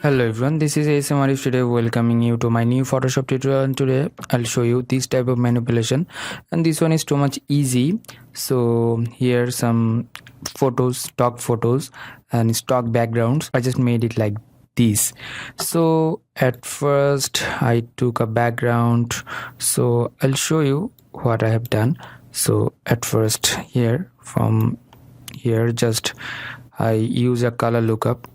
Hello everyone, this is ASM Arif today welcoming you to my new Photoshop tutorial, and today I'll show you this type of manipulation, and this one is too much easy. So here some photos, stock photos and stock backgrounds. I just made it like this. So at first I took a background, so I'll show you what I have done. So at first here, from here, just I use a color lookup,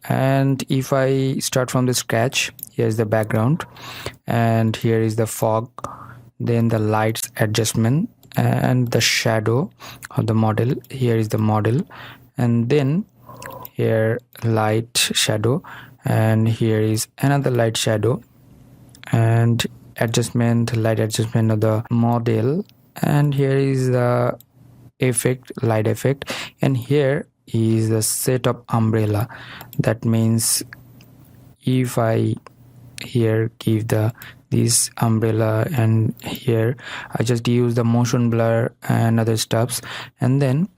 and if I start from the scratch, here's the background and here is the fog, then the lights adjustment and the shadow of the model. Here is the model, and then here light shadow, and here is another light shadow and adjustment, light adjustment of the model, and here is the effect, light effect, and here is the set of umbrella. That means if I here give this umbrella, and here I just use the motion blur and other stuffs, and then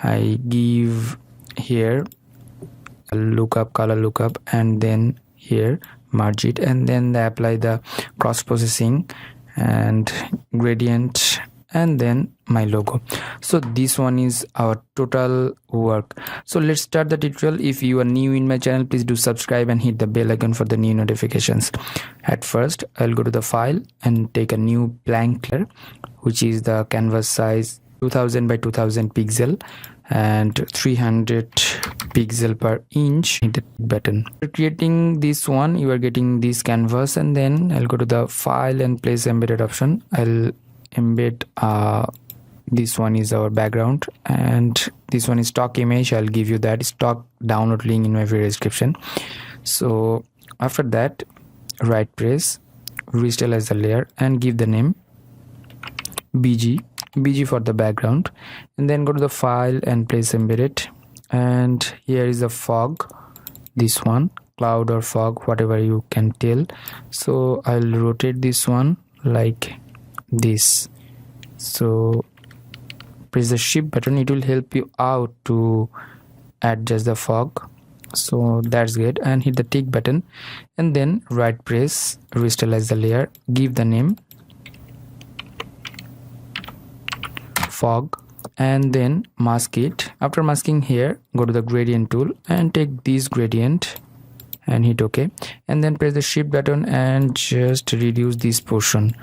I give here a lookup, color lookup, and then here merge it, and then I apply the cross processing and gradient, and then my logo. So this one is our total work. So let's start the tutorial. If you are new in my channel, please do subscribe and hit the bell icon for the new notifications. At first I'll go to the file and take a new blank layer, which is the canvas size 2000 by 2000 pixel and 300 pixel per inch. Hit the button. For creating this one, you are getting this canvas, and then I'll go to the file and place embedded option. I'll embed this one is our background, and this one is stock image. I'll give you that stock download link in my video description. So after that, right press, restylize the layer and give the name BG for the background, and then go to the file and place embedded, and here is the fog, this one, cloud or fog, whatever you can tell. So I'll rotate this one like this. So press the shift button, it will help you out to adjust the fog. So that's good, and hit the tick button, and then right press, restylize the layer, give the name fog, and then mask it. After masking, here go to the gradient tool and take this gradient and hit OK, and then press the shift button and just reduce this portion,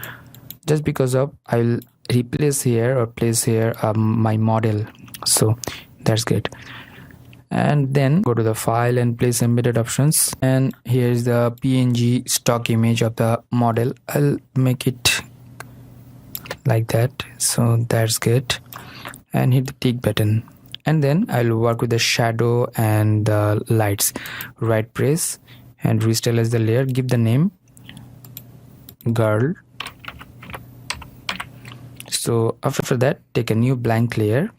just because of I'll replace here or place here my model. So that's good. And then go to the file and place embedded options, and here is the PNG stock image of the model. I'll make it like that. So that's good, and hit the tick button, and then I'll work with the shadow and the lights. Right press and restylize the layer, give the name girl. So after that, take a new blank layer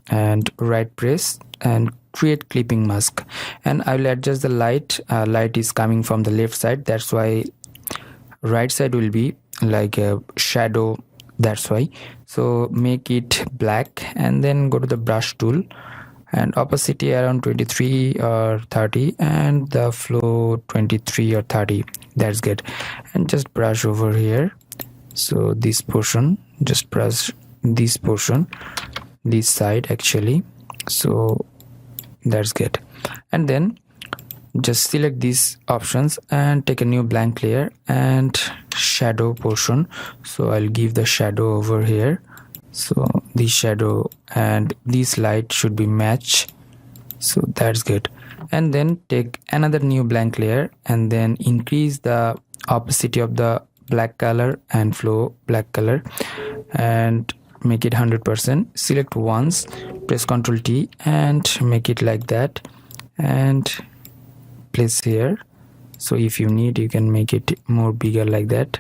and right press and create clipping mask, and I will adjust the light. Light is coming from the left side, that's why right side will be like a shadow, that's why. So make it black, and then go to the brush tool and opacity around 23 or 30, and the flow 23 or 30. That's good, and just brush over here. So this portion, just brush this portion, this side actually. So that's good, and then just select these options and take a new blank layer and shadow portion. So I'll give the shadow over here. So this shadow and this light should be matched. So that's good, and then take another new blank layer and then increase the opacity of the black color and flow black color and make it 100%. Select once, press Ctrl T and make it like that, and place here. So if you need, you can make it more bigger like that.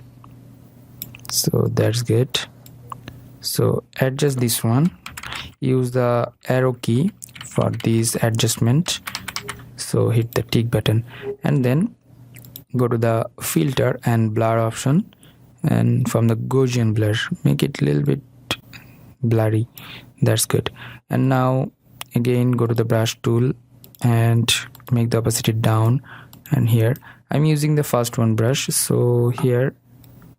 So that's good. So adjust this one, use the arrow key for this adjustment. So hit the tick button, and then go to the filter and blur option, and from the Gaussian blur, make it a little bit blurry. That's good. And now again go to the brush tool and make the opacity down and here I'm using the first one brush, so here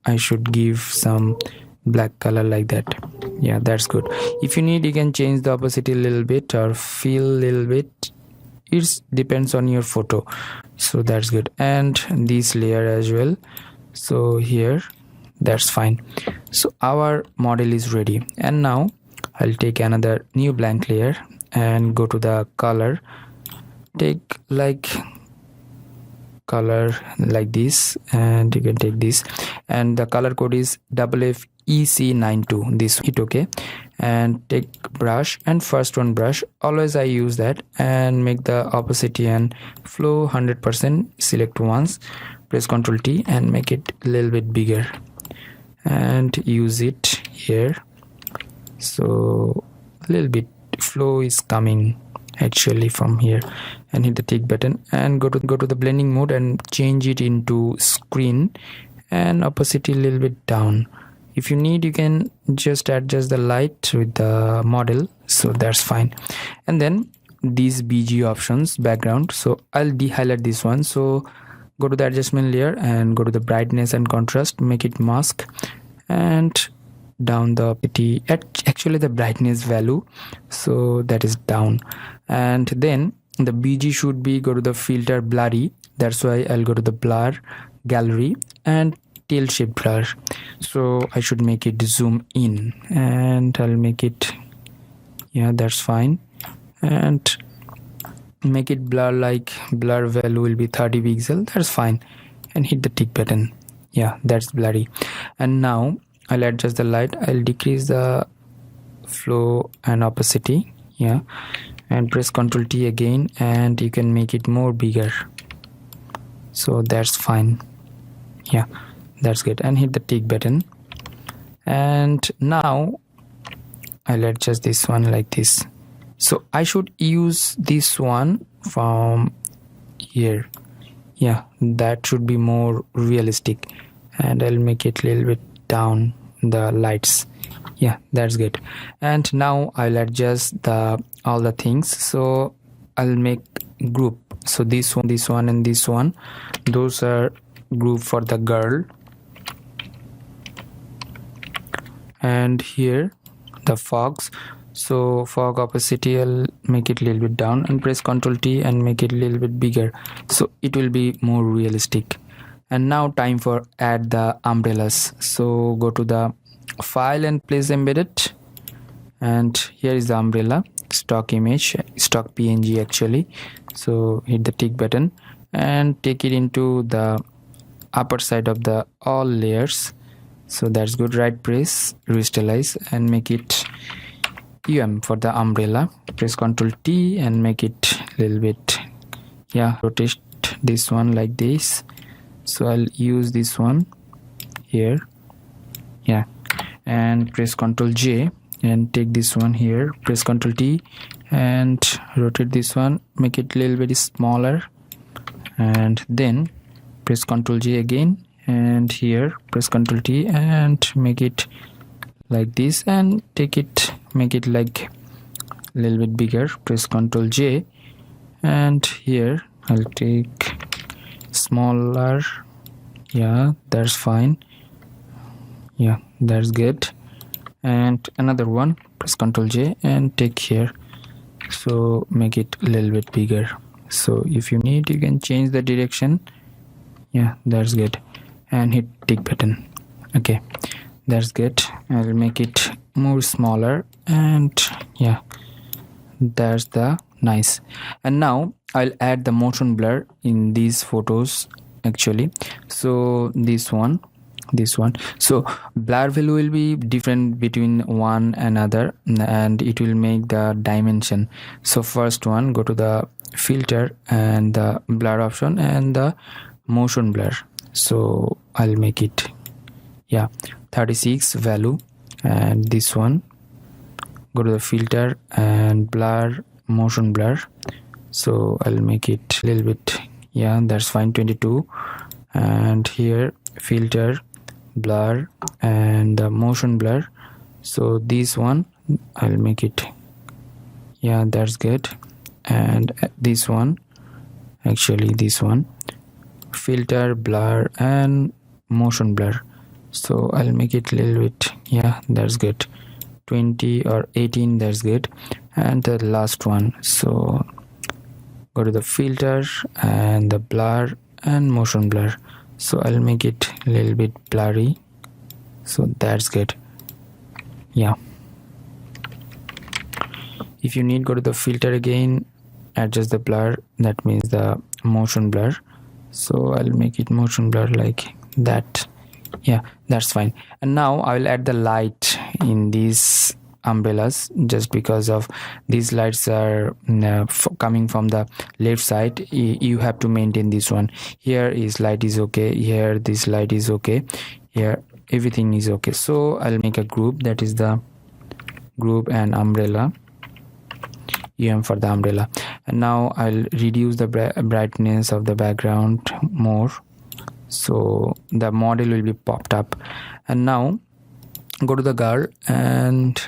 I should give some black color like that. Yeah, that's good. If you need, you can change the opacity a little bit or fill a little bit. It depends on your photo, so that's good. And this layer as well, so here that's fine. So our model is ready, and now I'll take another new blank layer and go to the color, take like color like this, and you can take this, and the color code is FFEC92. This hit OK and take brush, and first one brush, always I use that, and make the opacity and flow 100%. Select once, press Ctrl T and make it a little bit bigger and use it here. So a little bit flow is coming actually from here, and hit the tick button and go to the blending mode and change it into screen and opacity a little bit down. If you need, you can just adjust the light with the model, so that's fine. And then these BG options, background, so I'll de-highlight this one. So go to the adjustment layer and go to the brightness and contrast, make it mask, and down the opacity, actually the brightness value, so that is down. And then the BG should be, go to the filter blurry, that's why I'll go to the blur gallery and tail shape blur. So I should make it zoom in, and I'll make it, yeah, that's fine, and make it blur, like blur value will be 30 pixel, that's fine, and hit the tick button. Yeah, that's blurry. And now I'll adjust the light, I'll decrease the flow and opacity, yeah, and press Ctrl T again, and you can make it more bigger, so that's fine. Yeah, that's good, and hit the tick button. And now I'll adjust this one like this, so I should use this one from here. Yeah, that should be more realistic, and I'll make it a little bit down the lights. Yeah, that's good. And now I'll adjust all the things, so I'll make group. So this one and this one, those are group for the girl. And here the fogs, so fog opacity, I'll make it a little bit down and press Ctrl T and make it a little bit bigger, so it will be more realistic. And now time for add the umbrellas. So go to the file and place embedded, and here is the umbrella, stock image, stock PNG actually. So hit the tick button and take it into the upper side of the all layers, so that's good. Right press, restylize, and make it for the umbrella. Press Ctrl T and make it a little bit, yeah, rotate this one like this. So I'll use this one here, yeah, and press Ctrl J and take this one here, press Ctrl T and rotate this one, make it a little bit smaller, and then press Ctrl J again, and here press Ctrl T and make it like this, and take it, make it like a little bit bigger, press Ctrl J, and here I'll take smaller, yeah, that's fine, yeah, that's good. And another one, press Ctrl J and take here, so make it a little bit bigger. So if you need, you can change the direction, yeah, that's good, and hit tick button. Okay, that's good. I'll make it more smaller, and yeah, that's the nice. And now I'll add the motion blur in these photos actually. So this one, so blur value will be different between one another, and it will make the dimension. So first one, go to the filter and the blur option and the motion blur. So I'll make it, yeah, 36 value. And this one, go to the filter and blur, motion blur, so I'll make it a little bit, yeah, that's fine, 22. And here filter, blur, and the motion blur, so this one I'll make it, yeah, that's good. And this one, actually this one, filter, blur, and motion blur. So I'll make it a little bit, yeah, that's good. 20 or 18, that's good. And the last one, so go to the filter and the blur and motion blur. So I'll make it a little bit blurry, so that's good. Yeah, if you need, go to the filter again, adjust the blur, that means the motion blur. So I'll make it motion blur like that. Yeah, that's fine. And now I will add the light in these umbrellas, just because of these lights are coming from the left side. You have to maintain this one. Here is light is okay, here this light is okay, here everything is okay. So I'll make a group, that is the group and umbrella, for the umbrella. And now I'll reduce the brightness of the background more, so the model will be popped up. And now go to the girl, and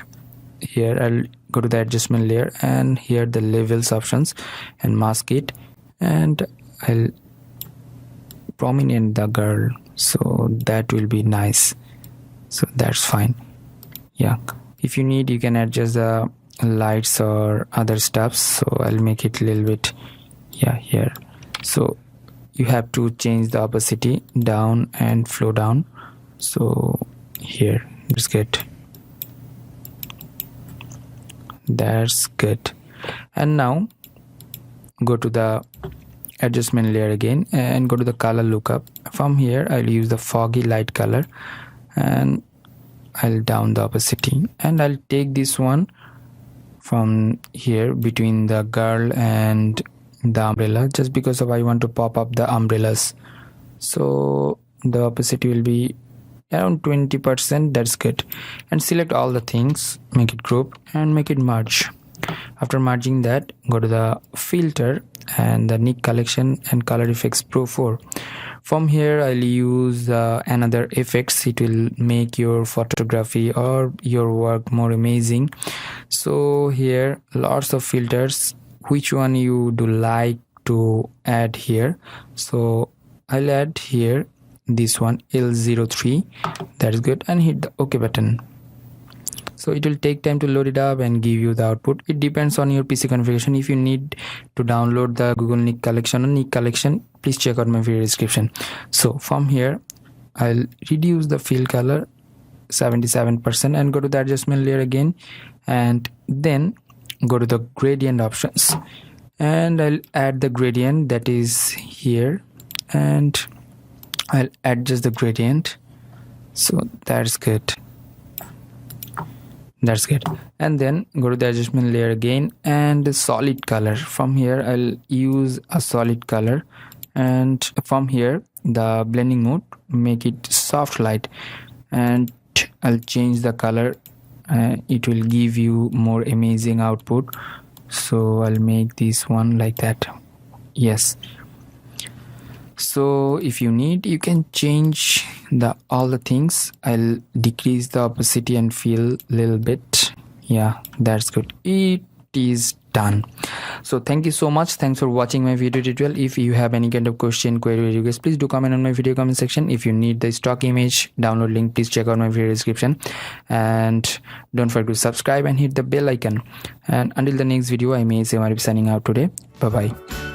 here I'll go to the adjustment layer, and here the levels options, and mask it, and I'll prominent the girl, so that will be nice. So that's fine. Yeah, if you need, you can adjust the lights or other stuff. So I'll make it a little bit, yeah, here. So you have to change the opacity down and flow down. So here, that's good. That's good. And now go to the adjustment layer again, and go to the color lookup. From here I'll use the foggy light color, and I'll down the opacity, and I'll take this one from here between the girl and the umbrella, just because of I want to pop up the umbrellas. So the opacity will be around 20%, that's good. And select all the things, make it group, and make it merge. After merging that, go to the filter and the Nik Collection and Color Effects Pro 4. From here I'll use another effects. It will make your photography or your work more amazing. So here lots of filters, which one you do like to add here. So I'll add here this one, L03, that is good, and hit the OK button. So it will take time to load it up and give you the output. It depends on your PC configuration. If you need to download the Google Nik Collection or Nik Collection, please check out my video description. So from here I'll reduce the fill color 77% and go to the adjustment layer again, and then go to the gradient options, and I'll add the gradient, that is here, and I'll adjust the gradient. So that's good. That's good. And then go to the adjustment layer again, and the solid color. From here I'll use a solid color, and from here the blending mode, make it soft light, and I'll change the color. It will give you more amazing output. So I'll make this one like that. Yes. So if you need, you can change all the things. I'll decrease the opacity and fill a little bit. Yeah, that's good. It is done. So thank you so much. Thanks for watching my video tutorial. If you have any kind of question, query, or request, please do comment on my video comment section. If you need the stock image download link, please check out my video description, and don't forget to subscribe and hit the bell icon. And until the next video, I'm ASM Arif signing out today. Bye bye.